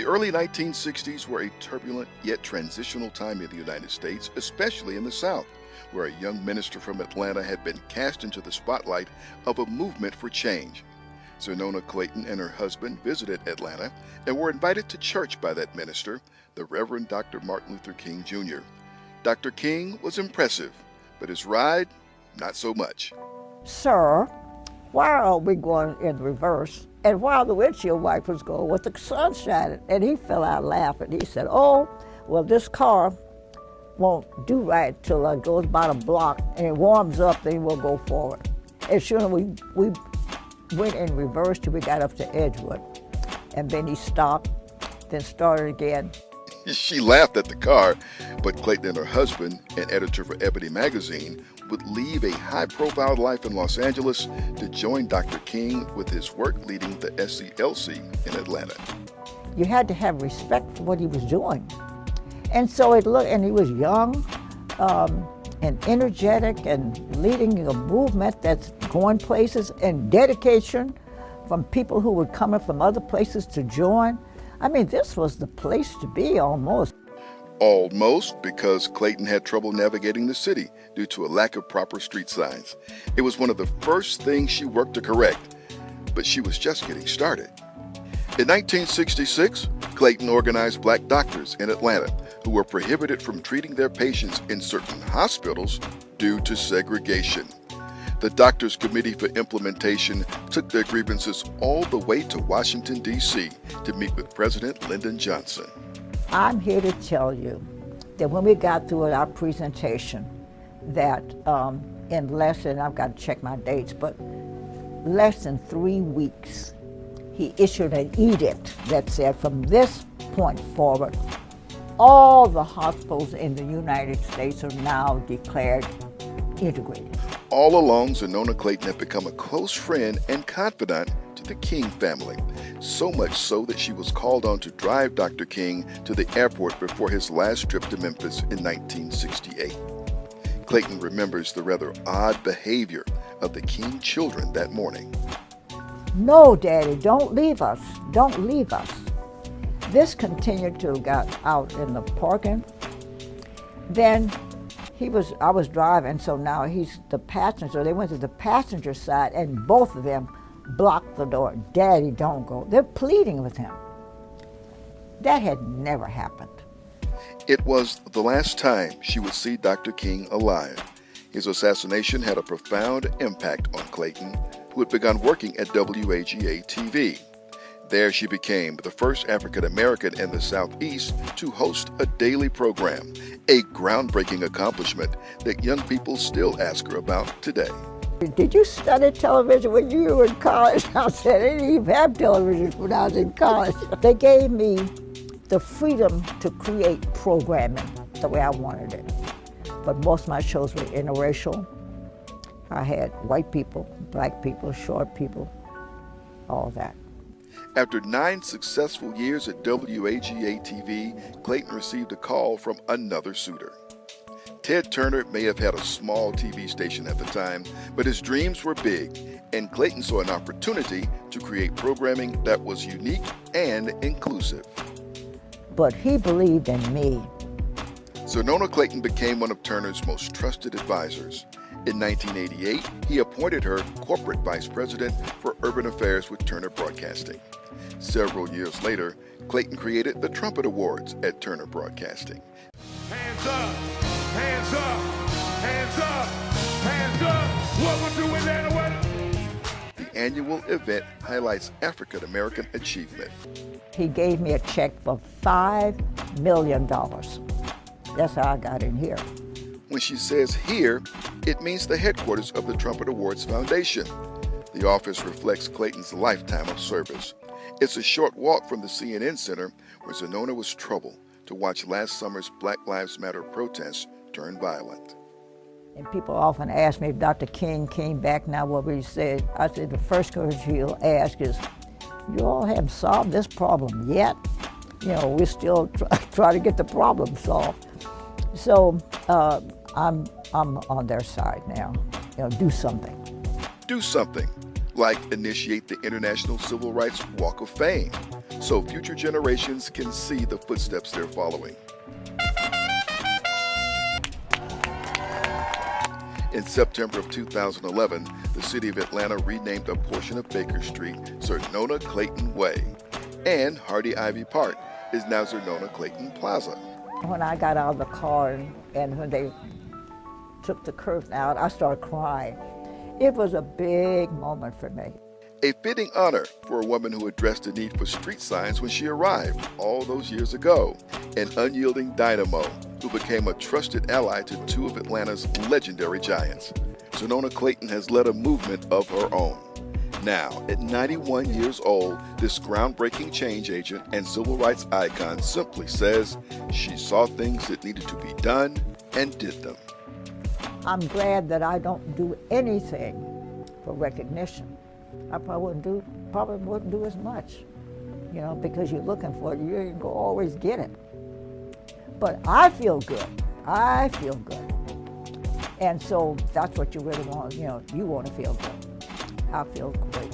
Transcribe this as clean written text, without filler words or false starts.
The early 1960s were a turbulent yet transitional time in the United States, especially in the South, where a young minister from Atlanta had been cast into the spotlight of a movement for change. Xernona Clayton and her husband visited Atlanta and were invited to church by that minister, the Reverend Dr. Martin Luther King Jr. Dr. King was impressive, but his ride, not so much. Sir, why are we going in reverse? And while the windshield wipers go with the sun shining, and he fell out laughing. He said, "Oh, well, this car won't do right till it goes about a block and it warms up, then we'll go forward." And sure, we went in reverse till we got up to Edgewood. And then he stopped, then started again. She laughed at the car, but Clayton and her husband, an editor for Ebony magazine, would leave a high-profile life in Los Angeles to join Dr. King with his work leading the SCLC in Atlanta. You had to have respect for what he was doing. And so and he was young and energetic and leading a movement that's going places, and dedication from people who were coming from other places to join. I mean, this was the place to be almost. Almost, because Clayton had trouble navigating the city due to a lack of proper street signs. It was one of the first things she worked to correct, but she was just getting started. In 1966, Clayton organized black doctors in Atlanta who were prohibited from treating their patients in certain hospitals due to segregation. The Doctors Committee for Implementation took their grievances all the way to Washington, D.C. to meet with President Lyndon Johnson. I'm here to tell you that when we got through with our presentation, that in less than, I've got to check my dates, but less than 3 weeks, he issued an edict that said from this point forward, all the hospitals in the United States are now declared integrated. All along, Xernona Clayton had become a close friend and confidant to the King family, so much so that she was called on to drive Dr. King to the airport before his last trip to Memphis in 1968. Clayton remembers the rather odd behavior of the King children that morning. "No, Daddy, don't leave us. Don't leave us." This continued till got out in the parking. Then I was driving, so now he's the passenger. They went to the passenger side, and both of them blocked the door. "Daddy, don't go." They're pleading with him. That had never happened. It was the last time she would see Dr. King alive. His assassination had a profound impact on Clayton, who had begun working at WAGA-TV. There she became the first African American in the Southeast to host a daily program, a groundbreaking accomplishment that young people still ask her about today. "Did you study television when you were in college?" I said, "I didn't even have television when I was in college." They gave me the freedom to create programming the way I wanted it. But most of my shows were interracial. I had white people, black people, short people, all that. After 9 successful years at WAGA-TV, Clayton received a call from another suitor. Ted Turner may have had a small TV station at the time, but his dreams were big, and Clayton saw an opportunity to create programming that was unique and inclusive. But he believed in me. Xernona Clayton became one of Turner's most trusted advisors. In 1988, he appointed her corporate vice president for urban affairs with Turner Broadcasting. Several years later, Clayton created the Trumpet Awards at Turner Broadcasting. Hands up, hands up, hands up, hands up. What was you in there? The annual event highlights African American achievement. He gave me a check for $5 million. That's how I got in here. When she says here, it means the headquarters of the Trumpet Awards Foundation. The office reflects Clayton's lifetime of service. It's a short walk from the CNN Center, where Xernona was troubled to watch last summer's Black Lives Matter protests turn violent. And people often ask me if Dr. King came back now, what would he say? I said the first question he'll ask is, "You all haven't solved this problem yet?" You know, we're still trying to get the problem solved. So I'm on their side now. You know, do something. Do something. like initiate the International Civil Rights Walk of Fame, so future generations can see the footsteps they're following. In September of 2011, the city of Atlanta renamed a portion of Baker Street Xernona Clayton Way, and Hardy Ivy Park is now Xernona Clayton Plaza. When I got out of the car and when they took the curtain out, I started crying. It was a big moment for me. A fitting honor for a woman who addressed the need for street signs when she arrived all those years ago, an unyielding dynamo who became a trusted ally to two of Atlanta's legendary giants. Xernona Clayton has led a movement of her own. Now, at 91 years old, this groundbreaking change agent and civil rights icon simply says she saw things that needed to be done and did them. I'm glad that I don't do anything for recognition. I probably wouldn't do as much, because you're looking for it, you ain't gonna always get it. But I feel good. I feel good. And so that's what you really want, you want to feel good. I feel great.